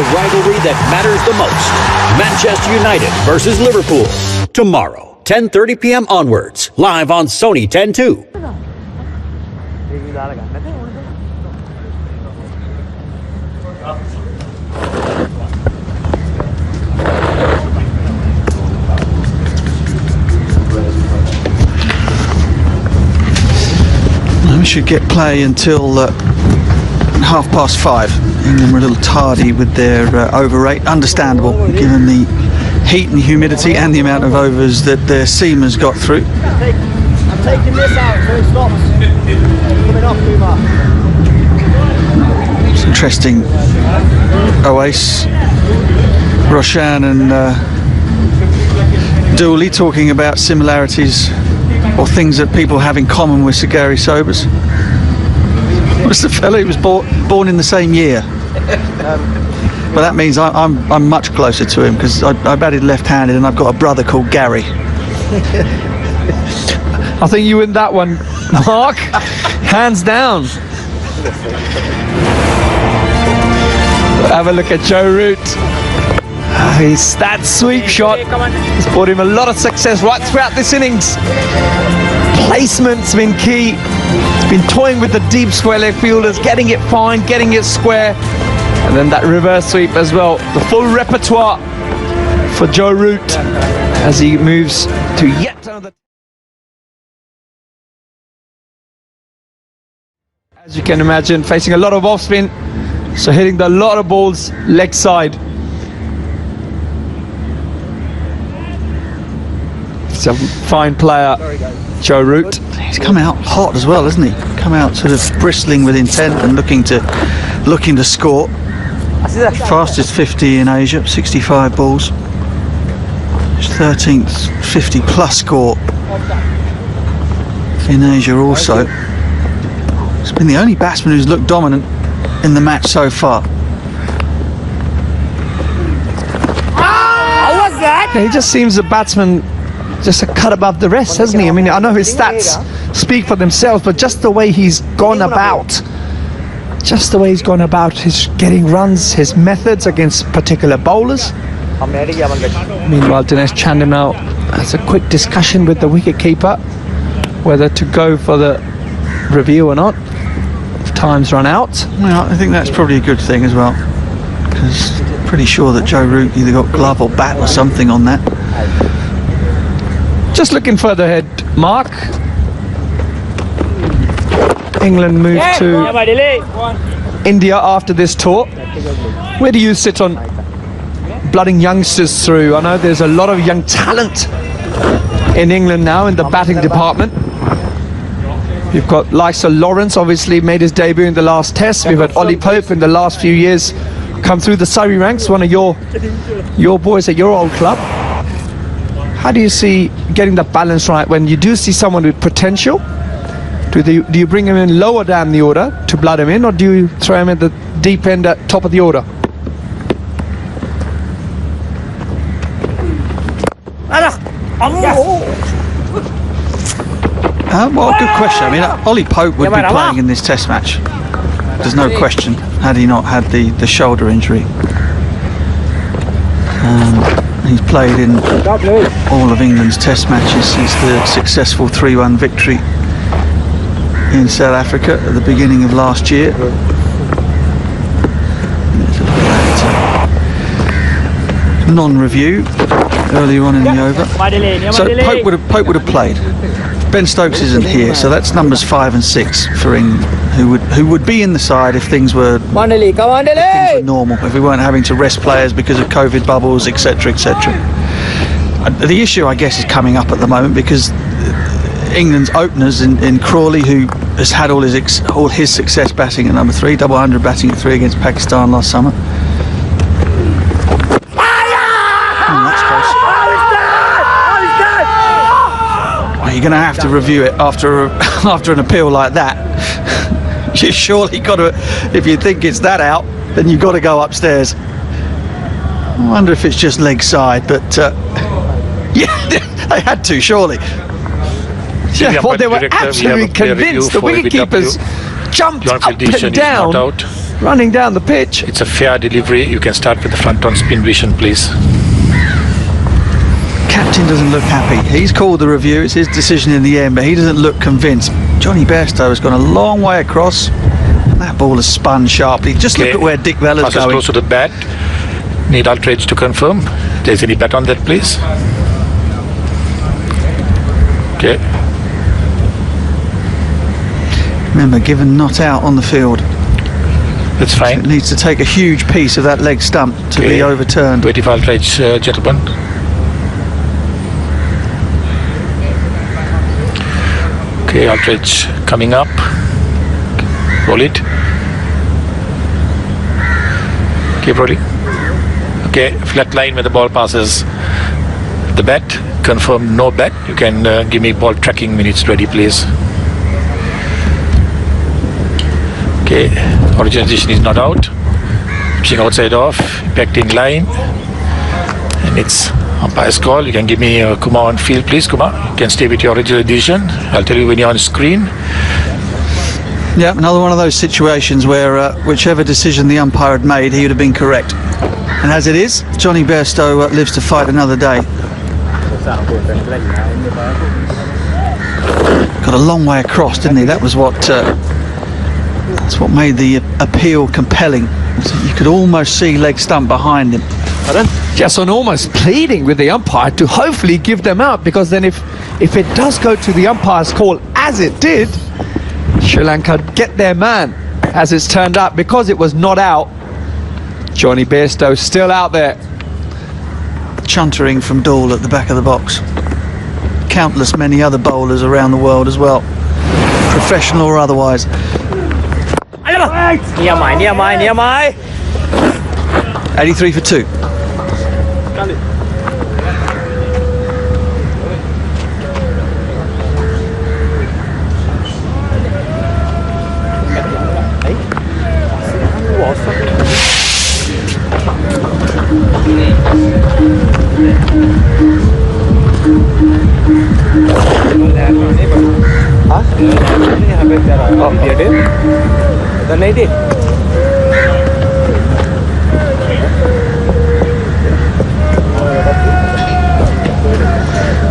the rivalry that matters the most. Manchester United versus Liverpool. Tomorrow, 10:30 p.m. onwards. Live on Sony 10-2. We should get play until 5:30. England were a little tardy with their over rate. Understandable, given the heat and humidity and the amount of overs that their seamers got through. I'm taking this out so it stops coming off too much. It's interesting. Oase, Roshan and Dooley talking about similarities or things that people have in common with Sir Gary Sobers. Was the fellow who was born in the same year. But that means I'm much closer to him because I batted left-handed and I've got a brother called Gary. I think you win that one, Mark. Hands down. Have a look at Joe Root. That sweep shot has brought him a lot of success right throughout this innings. Placement's been key. He's been toying with the deep square left fielders, getting it fine, getting it square. And then that reverse sweep as well. The full repertoire for Joe Root as he moves to yet another. As you can imagine, facing a lot of off spin, so hitting a lot of balls leg side. He's a fine player, Joe Root. He's come out hot as well, hasn't he? Come out sort of bristling with intent and looking to score. Fastest 50 in Asia, 65 balls. His 13th 50 plus score in Asia also. He's been the only batsman who's looked dominant in the match so far. How was that? He just seems a batsman just a cut above the rest, hasn't he? I mean, I know his stats speak for themselves, but just the way he's gone about, his getting runs, his methods against particular bowlers. Meanwhile, Dinesh Chandimal has a quick discussion with the wicketkeeper whether to go for the review or not. Time's run out. Well, I think that's probably a good thing as well, because I'm pretty sure that Joe Root either got glove or bat or something on that. Just looking further ahead, Mark. England move to India after this tour. Where do you sit on blooding youngsters through? I know there's a lot of young talent in England now in the batting department. You've got likes of Lawrence, obviously made his debut in the last test. We've had Ollie Pope in the last few years come through the Surrey ranks, one of your boys at your old club. How do you see getting the balance right when you do see someone with potential? Do you bring him in lower down the order to blood him in, or do you throw him at the deep end at top of the order? Well, good question. I mean, Ollie Pope would be playing in this test match. There's no question, had he not had the shoulder injury. He's played in all of England's test matches since the successful 3-1 victory in South Africa at the beginning of last year. Non-review earlier on in the over. So Pope would have played. Ben Stokes isn't here, so that's numbers 5 and 6 for England, who would be in the side if things were normal, if we weren't having to rest players because of COVID bubbles, etc., etc. The issue, I guess, is coming up at the moment because England's openers in Crawley, who has had all his success batting at number 3, double 100 batting at 3 against Pakistan last summer. You're going to have to review it after an appeal like that. You surely got to, if you think it's that out, then you've got to go upstairs. I wonder if it's just leg side, but yeah, they had to, surely. Yeah, well, they were absolutely convinced. The wicketkeepers jumped up and down running down the pitch. It's a fair delivery. You can start with the front on spin vision, please. Captain doesn't look happy. He's called the review. It's his decision in the end, but he doesn't look convinced. Johnny Bairstow has gone a long way across. That ball has spun sharply. Just look at where Dick Vella's Passes going. close to the bat. Need Ultra Edge to confirm. There's any bet on that, please? Okay. Remember, given not out on the field. That's fine. It needs to take a huge piece of that leg stump to be overturned. Waiting for Ultra Edge, gentlemen. Okay, Ultra Edge coming up. Roll it. Keep rolling. Okay, flat line where the ball passes the bat. Confirm no bat. You can give me ball tracking when it's ready, please. Okay, original position is not out. Pitching outside off, impact in line. And it's umpire's call. You can give me Kumar on field, please, Kumar. You can stay with your original decision. I'll tell you when you're on screen. Yeah, another one of those situations where whichever decision the umpire had made, he would have been correct. And as it is, Johnny Bairstow lives to fight another day. Got a long way across, didn't he? That was that's what made the appeal compelling. So you could almost see leg stump behind him. Just on almost pleading with the umpire to hopefully give them out, because then if it does go to the umpire's call, as it did, Sri Lanka get their man. As it's turned out, because it was not out, Johnny Bairstow still out there. Chuntering from Dahl at the back of the box. Countless many other bowlers around the world as well, professional or otherwise. 83 for 2.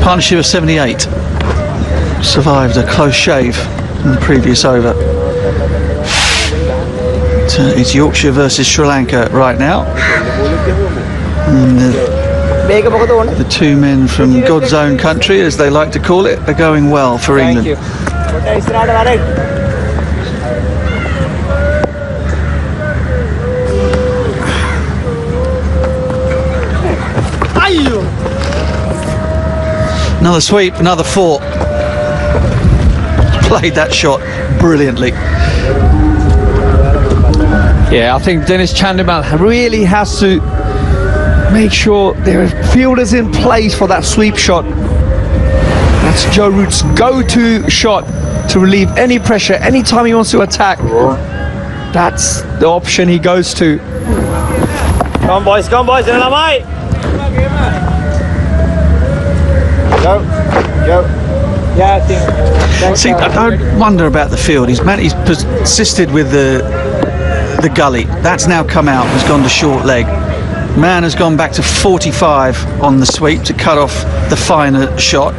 Partnership of 78 survived a close shave in the previous over. It's Yorkshire versus Sri Lanka right now. And the two men from God's own country, as they like to call it, are going well for England. Another sweep, another 4. Played that shot brilliantly. Yeah, I think Dennis Chandimal really has to make sure there are fielders in place for that sweep shot. That's Joe Root's go-to shot to relieve any pressure anytime he wants to attack. That's the option he goes to. Come on, boys, in the line. Go. Yeah, I think. See, I don't wonder about the field. He's persisted with the gully. That's now come out, has gone to short leg. Man has gone back to 45 on the sweep to cut off the finer shot.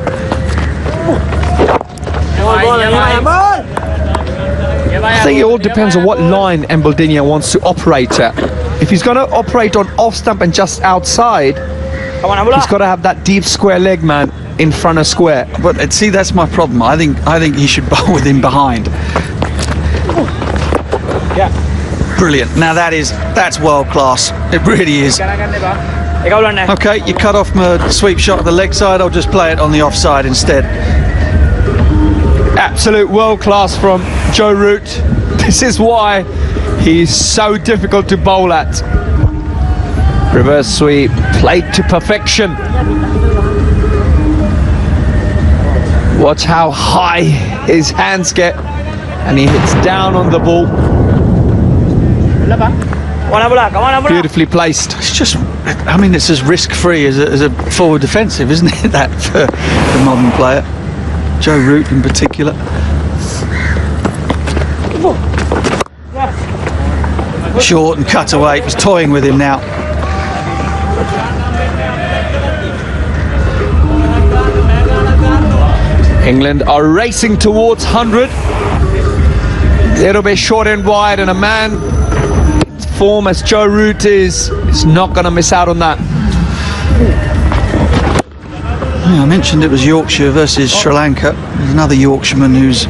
I think it all depends on what line Embaldinha wants to operate at. If he's going to operate on off stump and just outside, he's got to have that deep square leg man in front of square. But see, that's my problem. I think he should bowl with him behind. Yeah. Brilliant. Now that's world class. It really is. Okay, you cut off my sweep shot at the leg side. I'll just play it on the offside instead. Absolute world class from Joe Root. This is why he's so difficult to bowl at. Reverse sweep, played to perfection. Watch how high his hands get, and he hits down on the ball. Beautifully placed. It's just, I mean, it's as risk-free as a forward defensive, isn't it? That for the modern player, Joe Root in particular. short and cut away. He's toying with him now. England are racing towards 100. Little bit short and wide, and a man in form as Joe Root is not going to miss out on that. Yeah, I mentioned it was Yorkshire versus Sri Lanka. There's another Yorkshireman who's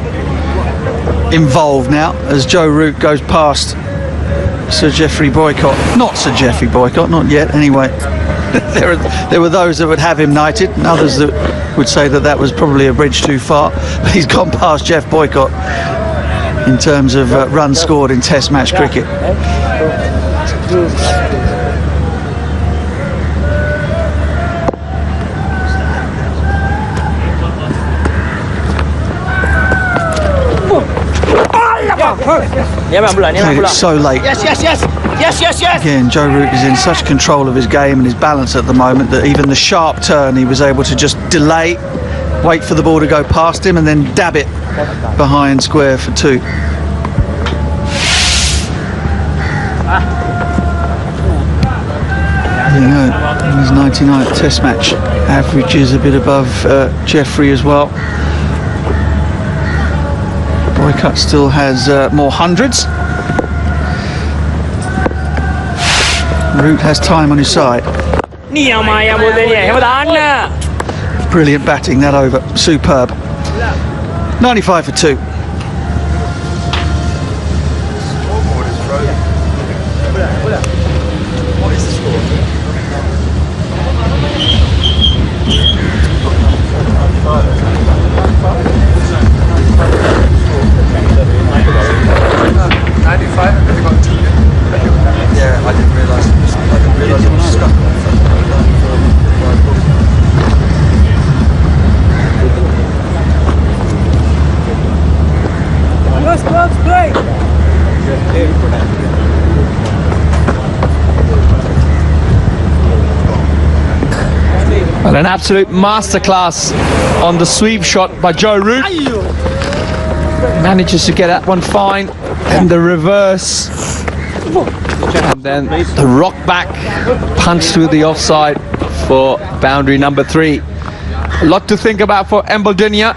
involved now as Joe Root goes past Sir Geoffrey Boycott. Not Sir Geoffrey Boycott, not yet anyway. There were those that would have him knighted, and others that would say that was probably a bridge too far. But he's gone past Jeff Boycott in terms of runs scored in Test match cricket. Played it so late. Yes. Again, Joe Root is in such control of his game and his balance at the moment that even the sharp turn he was able to just delay, wait for the ball to go past him and then dab it behind square for 2. You know, his 99th Test match average is a bit above Geoffrey as well. Boycott still has more hundreds. Root has time on his side. Brilliant batting that over. Superb. 95 for 2. Yeah, I didn't realise it was stuck. And an absolute masterclass on the sweep shot by Joe Root. Manages to get that one fine, and the reverse, and then the rock back punch through the offside for boundary number 3. A lot to think about for Embledunia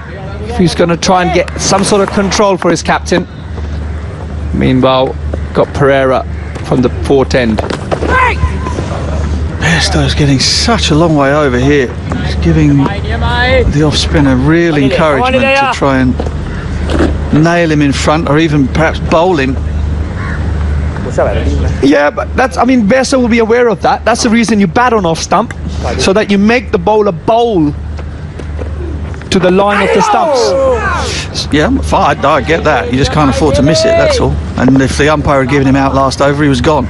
if he's going to try and get some sort of control for his captain. Meanwhile, got Pereira from the port end. Bairstow's getting such a long way over here. He's giving the off-spinner real encouragement to try and nail him in front, or even perhaps bowl him. Yeah, but Bairstow will be aware of that. That's the reason you bat on off stump, so that you make the bowler bowl to the line of the stumps. Yeah, fine, I get that. You just can't afford to miss it, that's all. And if the umpire had given him out last over, he was gone.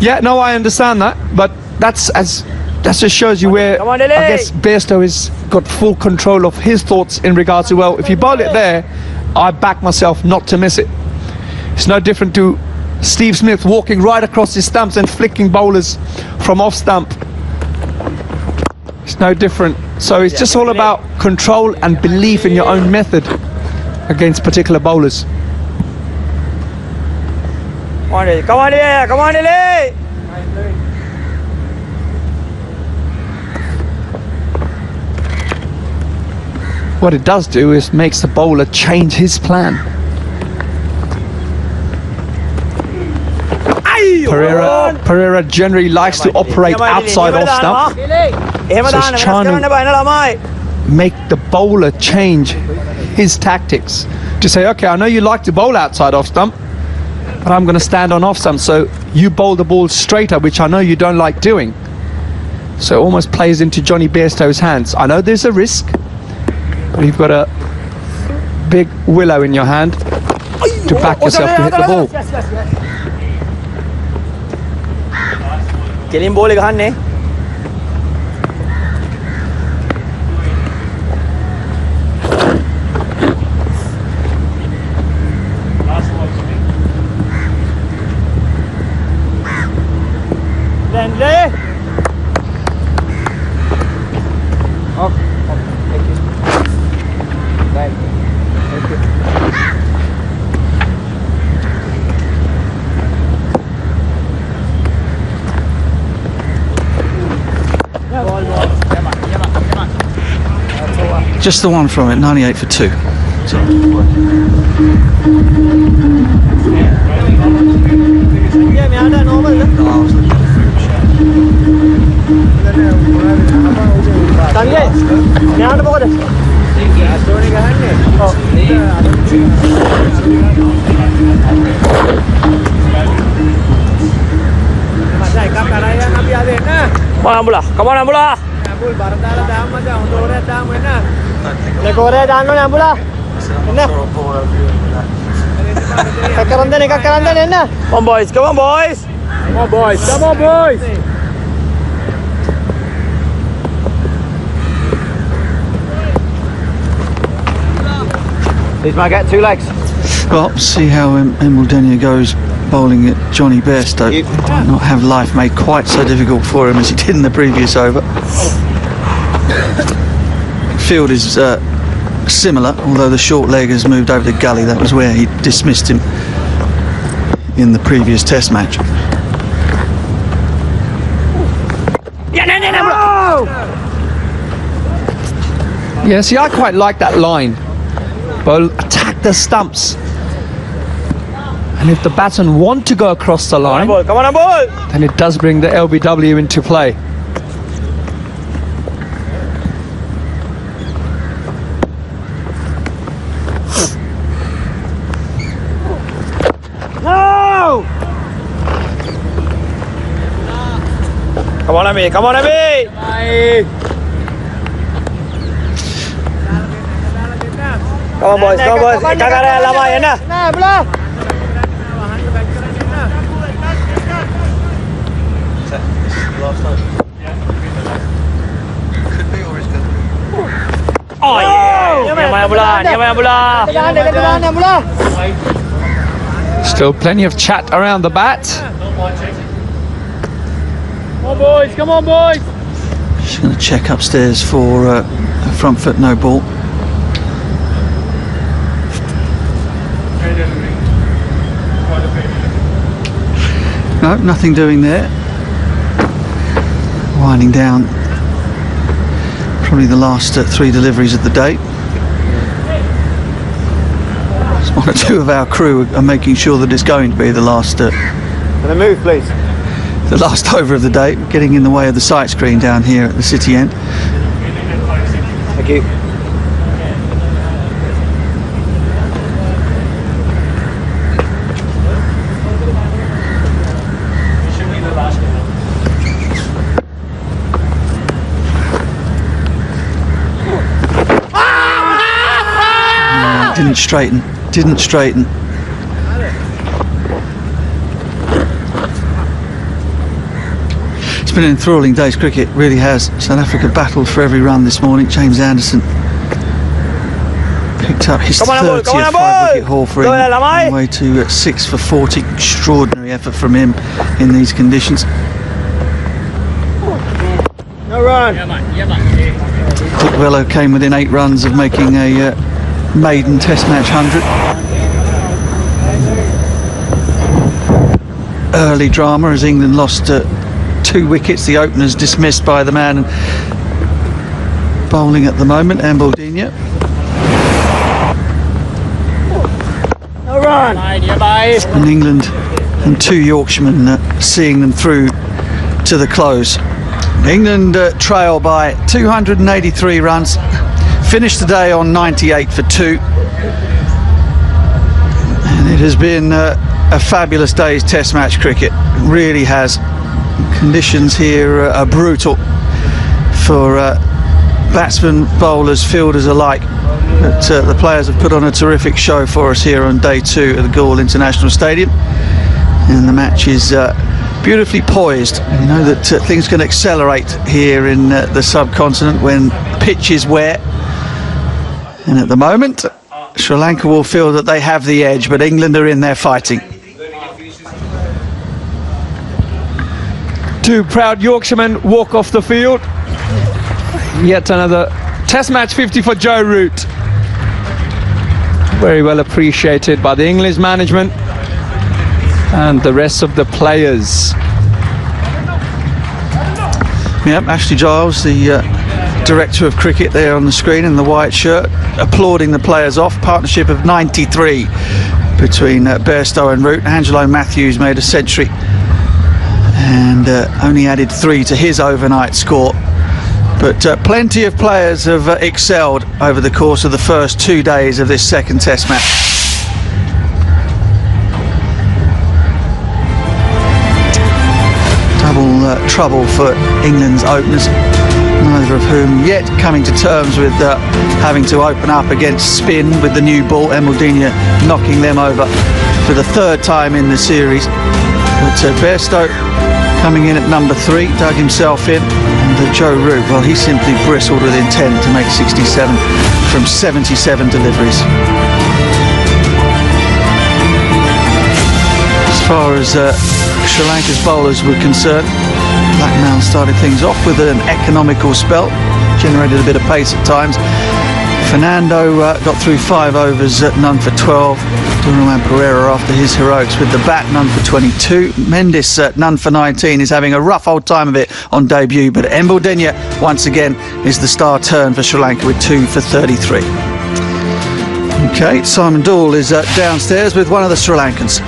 Yeah, no, I understand that, but that just shows you where I guess Bairstow has got full control of his thoughts in regards to, well, if you bowl it there, I back myself not to miss it. It's no different to Steve Smith walking right across his stumps and flicking bowlers from off stump. It's no different. So it's just all about control and belief in your own method against particular bowlers. Come on, Lily! What it does do is makes the bowler change his plan. Pereira generally likes to operate outside off stump, so he's trying to make the bowler change his tactics to say, okay, I know you like to bowl outside off stump, but I'm going to stand on off stump, so you bowl the ball straighter, which I know you don't like doing. So it almost plays into Johnny Bairstow's hands. I know there's a risk, but you've got a big willow in your hand to back yourself to hit the ball. කෙලින් බෝලේ ගහන්නේ. Landley. Off. Thank you. Right. Thank you. Just the one from it, 98 for 2. Yeah, me ada normal. Sanjay, me ada මොකද? Story ගහන්නේ. ඔව්. මචං එකක් කරා යන්න අපි ආද එන්න. මොන අඹුලා? කමන අඹුලා. අඹුල් බර දාලා දාමු මචං. හොඳ ඕරයක් දාමු එන්න. ඒක ඕරයක් දාන්න ඕනේ අඹුලා. එන්න. එකක් කරන් දෙන්න එකක් කරන් දෙන්න එන්න. Come on boys, come on boys. Come on boys, come on boys. These might get 2 legs. Well, see how Embledenia goes bowling at Johnny Bairstow. Might not have life made quite so difficult for him as he did in the previous over. Field is similar, although the short leg has moved over the gully. That was where he dismissed him in the previous test match. Yeah, see, I quite like that line. Bowl, attack the stumps. And if the batsmen want to go across the line, Come on, ball. then it does bring the LBW into play. No! Come on, Ami. Come on, Ami. Come on, boys. Come on, boys. එකක් කරලා ළමයි එන්න. නෑ අඹුලා. Oh yeah. Niamai Ambula. Niamai Ambula. දාන්න එකට දාන්න අඹුලා. Still plenty of chat around the bat. Come on boys, come on boys. Just going to check upstairs for a front foot no ball. No, nothing doing there. Winding down. Probably the last 3 deliveries of the day. One or two of our crew are making sure that it's going to be the last. Can I move, please? The last over of the day, getting in the way of the sight screen down here at the city end. Thank you. Didn't straighten. It's been an enthralling day's cricket, really has. South Africa battled for every run this morning. James Anderson picked up his 30th 5-wicket haul for him, on the way to 6 for 40. Extraordinary effort from him in these conditions. No run. Cookvello came within 8 runs of making a maiden test match 100. Early drama as England lost 2 wickets. The openers dismissed by the man bowling at the moment, Embledenia. No run. And England and 2 Yorkshiremen seeing them through to the close. England trail by 283 runs. Finished the day on 98 for 2. And it has been a fabulous day's test match cricket. It really has. Conditions here are brutal for batsmen, bowlers, fielders alike. But the players have put on a terrific show for us here on day 2 at the Gaul International Stadium. And the match is beautifully poised. You know that things can accelerate here in the subcontinent when pitch is wet. And at the moment, Sri Lanka will feel that they have the edge, but England are in there fighting. 2 proud Yorkshiremen walk off the field. Yet another test match 50 for Joe Root. Very well appreciated by the English management and the rest of the players. Yep, Ashley Giles, the director of cricket there on the screen in the white shirt, applauding the players off. Partnership of 93 between Bairstow and Root. Angelo Matthews made a century and only added 3 to his overnight score. But plenty of players have excelled over the course of the first 2 days of this second Test match. Double trouble for England's openers, neither of whom yet coming to terms with having to open up against spin with the new ball. Embledina knocking them over for the 3rd time in the series. But Bairstow coming in at number 3, dug himself in, and Joe Root, well, he simply bristled with intent to make 67 from 77 deliveries. As far as Sri Lanka's bowlers were concerned, Lucknow started things off with an economical spell, generated a bit of pace at times. Fernando got through 5 overs, none for 12. Duraman Pereira after his heroics with the bat, none for 22. Mendes, none for 19, is having a rough old time of it on debut, but Embledina once again is the star turn for Sri Lanka with 2 for 33. Okay, Simon Doull is downstairs with one of the Sri Lankans.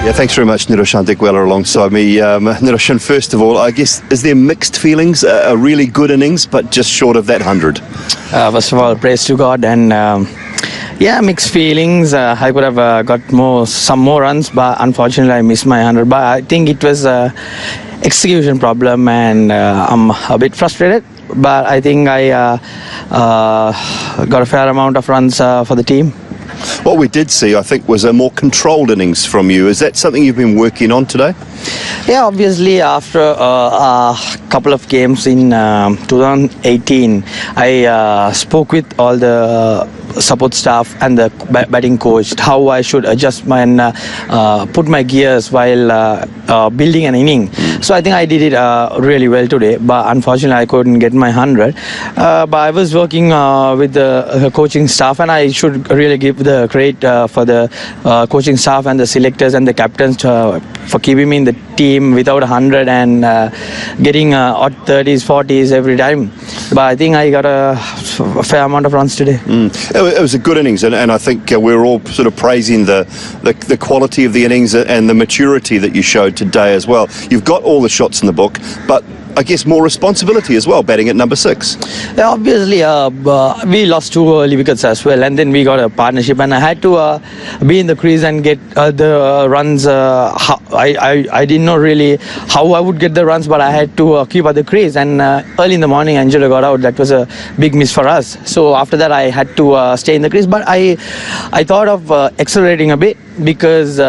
Yeah, thanks very much, Niroshan Dikwela alongside me. Niroshan, first of all, I guess, is there mixed feelings? A really good innings, but just short of that 100? First of all, praise to God, and yeah, mixed feelings. I could have got some more runs, but unfortunately I missed my 100. But I think it was an execution problem, and I'm a bit frustrated. But I think I got a fair amount of runs for the team. What we did see, I think, was a more controlled innings from you. Is that something you've been working on today? Yeah, obviously after a couple of games in 2018, I spoke with all the support staff and the batting coach how I should adjust and put my gears while building an inning. So I think I did it really well today, but unfortunately I couldn't get my 100. But I was working with the coaching staff, and I should really give the credit for the coaching staff and the selectors and the captains for keeping me in the team without 100 and getting odd 30s, 40s every time. But I think I got a fair amount of runs today. It was a good innings, and I think we're all sort of praising the quality of the innings and the maturity that you showed today as well. You've got all the shots in the book, but I guess more responsibility as well, batting at number 6. Yeah, obviously, we lost 2 early wickets as well, and then we got a partnership, and I had to be in the crease and get the runs. I didn't know really how I would get the runs, but I had to keep at the crease, and early in the morning, Angelo got out. That was a big miss for us. So after that, I had to stay in the crease, but I thought of accelerating a bit, because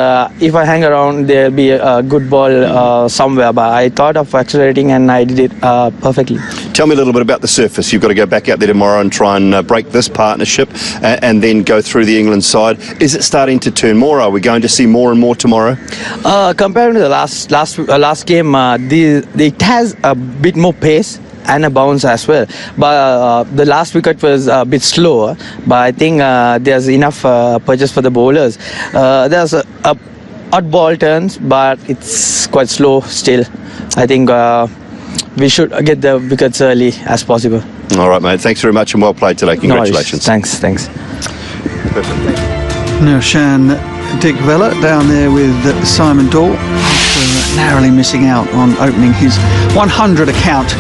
if I hang around, there'll be a good ball somewhere, but I thought of accelerating, and I did it perfectly. Tell me a little bit about the surface. You've got to go back out there tomorrow and try and break this partnership and then go through the England side. Is it starting to turn more? Are we going to see more and more tomorrow? Compared to the last game, it has a bit more pace and a bounce as well, but the last wicket was a bit slower, but I think there's enough purchase for the bowlers. There's a odd ball turns, but it's quite slow still. I think we should get the wickets early as possible. All right, mate, thanks very much and well played today. Congratulations. No, thanks. Niroshan Dikwela down there with Simon Doull, after narrowly missing out on opening his 100 account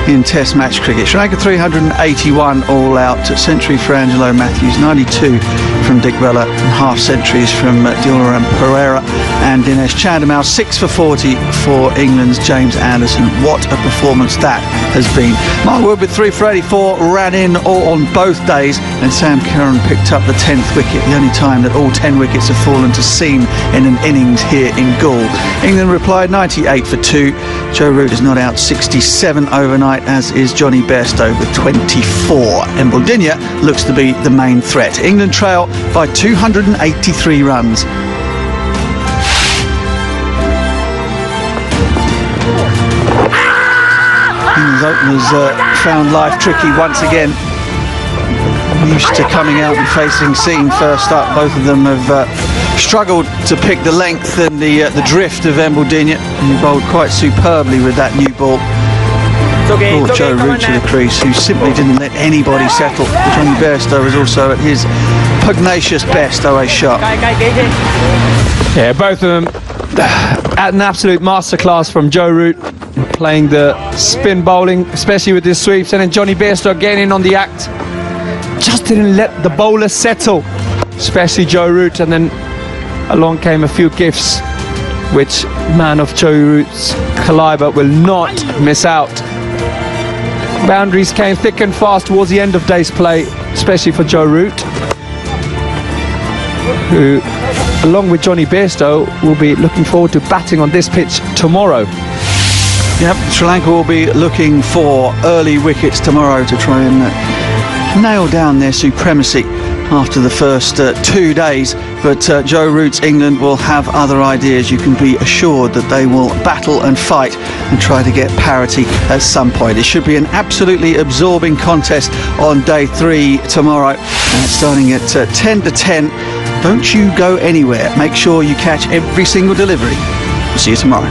in Test match cricket. Sri Lanka 381 all out, century for Angelo Matthews, 92 from Dikwela, and half centuries from Duraman Pereira and Dinesh Chandimal. 6 for 40 for England's James Anderson. What a performance that has been. Mark Wood with 3 for 84 ran in all on both days, and Sam Curran picked up the 10th wicket, the only time that all 10 wickets have fallen to seam in an innings here in Gaul. England replied 98 for 2. Joe Root is not out 67 overnight, as is Johnny Bairstow with 24. Embledina looks to be the main threat. England trail by 283 runs. England's openers found life tricky once again. Used to coming out and facing seam first up. Both of them have struggled to pick the length and the drift of Embledina. He bowled quite superbly with that new ball. brought Joe Root to the crease, who simply didn't let anybody settle. Johnny Bairstow was also at his pugnacious best, always sharp. Yeah, both of them at an absolute masterclass from Joe Root, playing the spin bowling, especially with his sweeps, and then Johnny Bairstow getting in on the act. Just didn't let the bowler settle, especially Joe Root, and then along came a few gifts, which man of Joe Root's caliber will not miss out. Boundaries came thick and fast towards the end of day's play, especially for Joe Root, who, along with Johnny Bairstow, will be looking forward to batting on this pitch tomorrow. Yep, Sri Lanka will be looking for early wickets tomorrow to try and nail down their supremacy after the first 2 days, but Joe Root's England will have other ideas. You can be assured that they will battle and fight and try to get parity at some point. It should be an absolutely absorbing contest on day 3 tomorrow, starting at 10 to 10. Don't you go anywhere. Make sure you catch every single delivery. See you tomorrow.